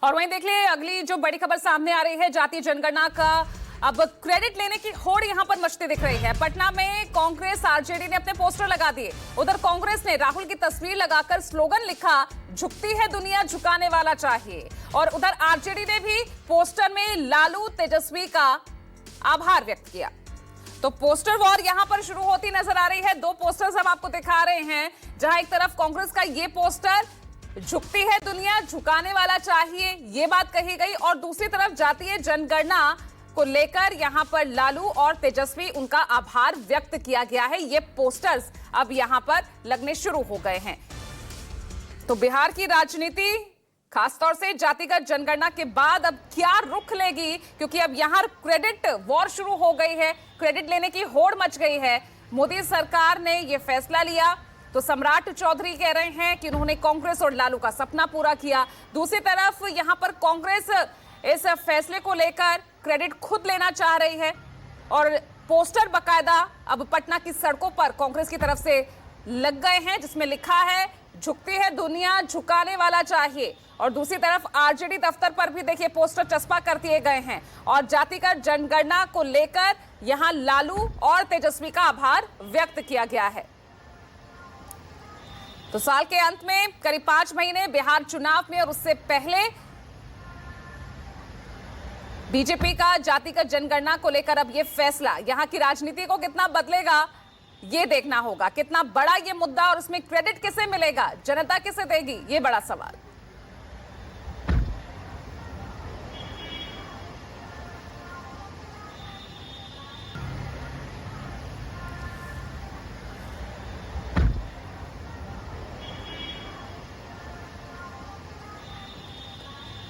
और वहीं देख लिए अगली जो बड़ी खबर सामने आ रही है, जातीय जनगणना का अब क्रेडिट लेने की होड़ यहां पर मचती दिख रही है। पटना में कांग्रेस आरजेडी ने अपने पोस्टर लगा दिए। उधर कांग्रेस ने राहुल की तस्वीर लगाकर स्लोगन लिखा, झुकती है दुनिया झुकाने वाला चाहिए। और उधर आरजेडी ने भी पोस्टर में लालू तेजस्वी का आभार व्यक्त किया। तो पोस्टर वॉर यहां पर शुरू होती नजर आ रही है। दो पोस्टर्स हम आपको दिखा रहे हैं, जहां एक तरफ कांग्रेस का ये पोस्टर, झुकती है दुनिया झुकाने वाला चाहिए, ये बात कही गई, और दूसरी तरफ जातीय जनगणना को लेकर यहां पर लालू और तेजस्वी उनका आभार व्यक्त किया गया है। ये पोस्टर्स अब यहां पर लगने शुरू हो गए हैं। तो बिहार की राजनीति खासतौर से जातिगत जनगणना के बाद अब क्या रुख लेगी, क्योंकि अब यहां क्रेडिट वॉर शुरू हो गई है, क्रेडिट लेने की होड़ मच गई है। मोदी सरकार ने यह फैसला लिया तो सम्राट चौधरी कह रहे हैं कि उन्होंने कांग्रेस और लालू का सपना पूरा किया। दूसरी तरफ यहां पर कांग्रेस इस फैसले को लेकर क्रेडिट खुद लेना चाह रही है और पोस्टर बकायदा अब पटना की सड़कों पर कांग्रेस की तरफ से लग गए हैं, जिसमें लिखा है झुकती है दुनिया झुकाने वाला चाहिए। और दूसरी तरफ आरजेडी दफ्तर पर भी देखिए पोस्टर चस्पा कर दिए गए हैं और जातिगत जनगणना को लेकर यहां लालू और तेजस्वी का आभार व्यक्त किया गया है। तो साल के अंत में करीब 5 महीने बिहार चुनाव में और उससे पहले बीजेपी का जातिगत जनगणना को लेकर अब यह फैसला यहां की राजनीति को कितना बदलेगा, यह देखना होगा। कितना बड़ा यह मुद्दा और उसमें क्रेडिट किसे मिलेगा, जनता किसे देगी, यह बड़ा सवाल।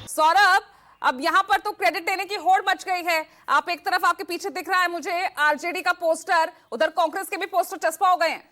सौरभ, अब यहां पर तो क्रेडिट लेने की होड़ मच गई है। आप एक तरफ, आपके पीछे दिख रहा है मुझे आरजेडी का पोस्टर, उधर कांग्रेस के भी पोस्टर चस्पा हो गए हैं।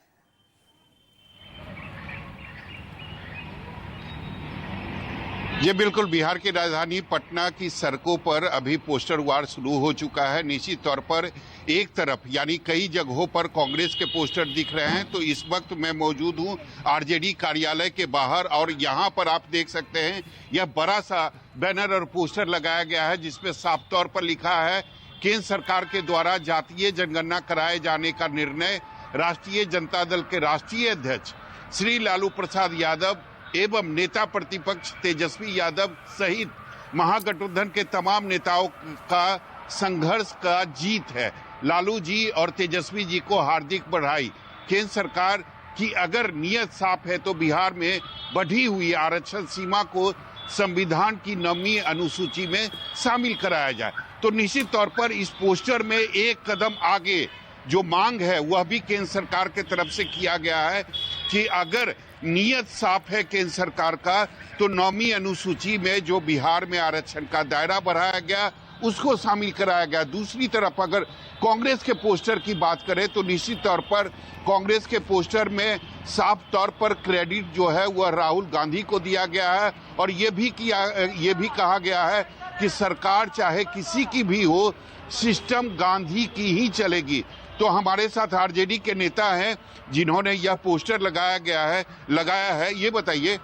ये बिल्कुल बिहार की राजधानी पटना की सड़कों पर अभी पोस्टर वार शुरू हो चुका है। निश्चित तौर पर एक तरफ यानी कई जगहों पर कांग्रेस के पोस्टर दिख रहे हैं। तो इस वक्त मैं मौजूद हूं आरजेडी कार्यालय के बाहर और यहां पर आप देख सकते हैं यह बड़ा सा बैनर और पोस्टर लगाया गया है, जिसमें साफ तौर पर लिखा है केंद्र सरकार के द्वारा जातीय जनगणना कराए जाने का निर्णय राष्ट्रीय जनता दल के राष्ट्रीय अध्यक्ष श्री लालू प्रसाद यादव एवं नेता प्रतिपक्ष तेजस्वी यादव सहित महागठबंधन के तमाम नेताओं का संघर्ष का जीत है। लालू जी और तेजस्वी जी को हार्दिक बधाई। केंद्र सरकार की अगर नीयत साफ है तो बिहार में बढ़ी हुई आरक्षण सीमा को संविधान की 9वीं अनुसूची में शामिल कराया जाए। तो निश्चित तौर पर इस पोस्टर में एक कदम आगे जो मांग है वह भी केंद्र सरकार की तरफ से किया गया है कि अगर नियत साफ है केंद्र सरकार का तो 9वीं अनुसूची में जो बिहार में आरक्षण का दायरा बढ़ाया गया उसको शामिल कराया गया। दूसरी तरफ अगर कांग्रेस के पोस्टर की बात करें तो निश्चित तौर पर कांग्रेस के पोस्टर में साफ तौर पर क्रेडिट जो है वह राहुल गांधी को दिया गया है और ये भी कहा गया है कि सरकार चाहे किसी की भी हो, सिस्टम गांधी की ही चलेगी। तो हमारे साथ आरजेडी के नेता हैं जिन्होंने यह पोस्टर लगाया है। ये बताइए,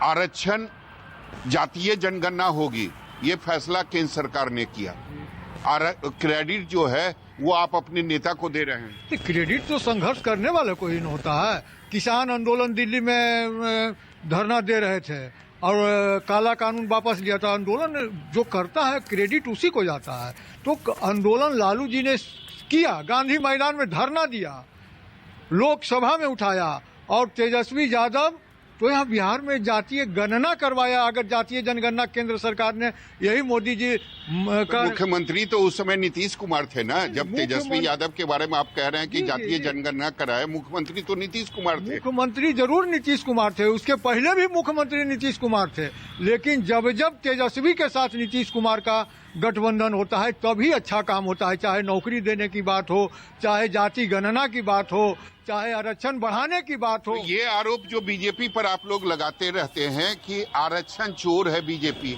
आरक्षण जातीय जनगणना होगी, ये फैसला केंद्र सरकार ने किया, क्रेडिट जो है वो आप अपने नेता को दे रहे हैं। क्रेडिट तो संघर्ष करने वाले को ही न होता है। किसान आंदोलन दिल्ली में धरना दे रहे थे और काला कानून वापस लिया था। आंदोलन जो करता है क्रेडिट उसी को जाता है। तो आंदोलन लालू जी ने किया, गांधी मैदान में धरना दिया, लोकसभा में उठाया, और तेजस्वी यादव तो यहाँ बिहार में जातीय गणना करवाया। अगर जातीय जनगणना केंद्र सरकार ने, यही मोदी जी का मुख्यमंत्री तो उस समय नीतीश कुमार थे ना, जब तेजस्वी यादव के बारे में आप कह रहे हैं कि जातीय जनगणना कराए, मुख्यमंत्री तो नीतीश कुमार थे। मुख्यमंत्री जरूर नीतीश कुमार थे, उसके पहले भी मुख्यमंत्री नीतीश कुमार थे, लेकिन जब तेजस्वी के साथ नीतीश कुमार का गठबंधन होता है तभी अच्छा काम होता है। चाहे नौकरी देने की बात हो, चाहे जाति गणना की बात हो, चाहे आरक्षण बढ़ाने की बात हो। तो ये आरोप जो बीजेपी पर आप लोग लगाते रहते हैं कि आरक्षण चोर है बीजेपी,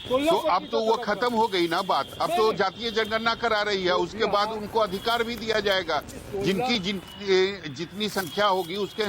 तो अब तो वो खत्म हो गई ना बात। अब तो जातीय जनगणना करा रही है, उसके बाद उनको अधिकार भी दिया जाएगा। जितनी संख्या होगी उसके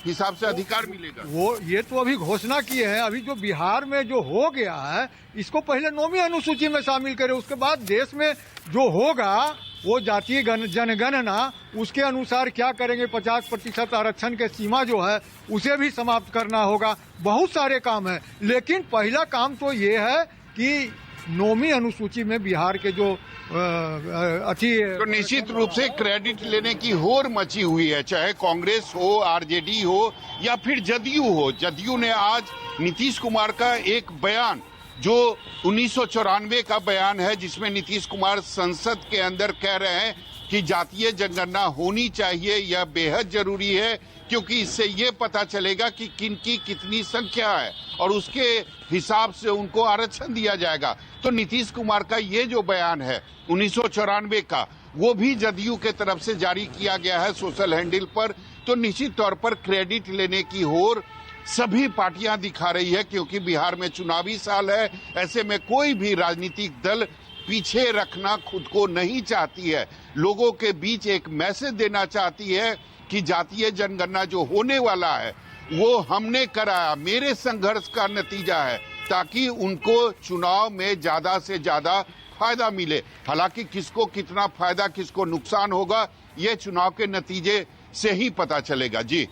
हिसाब से अधिकार मिलेगा। वो ये तो अभी घोषणा किए हैं। अभी जो बिहार में जो हो गया है, इसको पहले 9वीं अनुसूची में शामिल करें, उसके बाद देश में जो होगा वो जातीय जनगणना उसके अनुसार क्या करेंगे। 50% आरक्षण के सीमा जो है उसे भी समाप्त करना होगा। बहुत सारे काम है, लेकिन पहला काम तो ये है कि 9वीं अनुसूची में बिहार के जो तो निश्चित रूप से क्रेडिट लेने की होड़ मची हुई है, चाहे कांग्रेस हो, आरजेडी हो या फिर जदयू हो। जदयू ने आज नीतीश कुमार का एक बयान, जो 1994 का बयान है, जिसमें नीतीश कुमार संसद के अंदर कह रहे हैं कि जातीय जनगणना होनी चाहिए, यह बेहद जरूरी है, क्योंकि इससे ये पता चलेगा कि किन की कितनी संख्या है और उसके हिसाब से उनको आरक्षण दिया जाएगा। तो नीतीश कुमार का ये जो बयान है 1994 का, वो भी जदयू के तरफ से जारी किया गया है सोशल हैंडल पर। तो निश्चित तौर पर क्रेडिट लेने की होड़ सभी पार्टियां दिखा रही है, क्योंकि बिहार में चुनावी साल है। ऐसे में कोई भी राजनीतिक दल पीछे रखना खुद को नहीं चाहती है, लोगों के बीच एक मैसेज देना चाहती है कि जातीय जनगणना जो होने वाला है वो हमने कराया, मेरे संघर्ष का नतीजा है, ताकि उनको चुनाव में ज्यादा से ज्यादा फायदा मिले। हालांकि किसको कितना फायदा, किसको नुकसान होगा, ये चुनाव के नतीजे से ही पता चलेगा। जी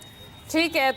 ठीक है। तो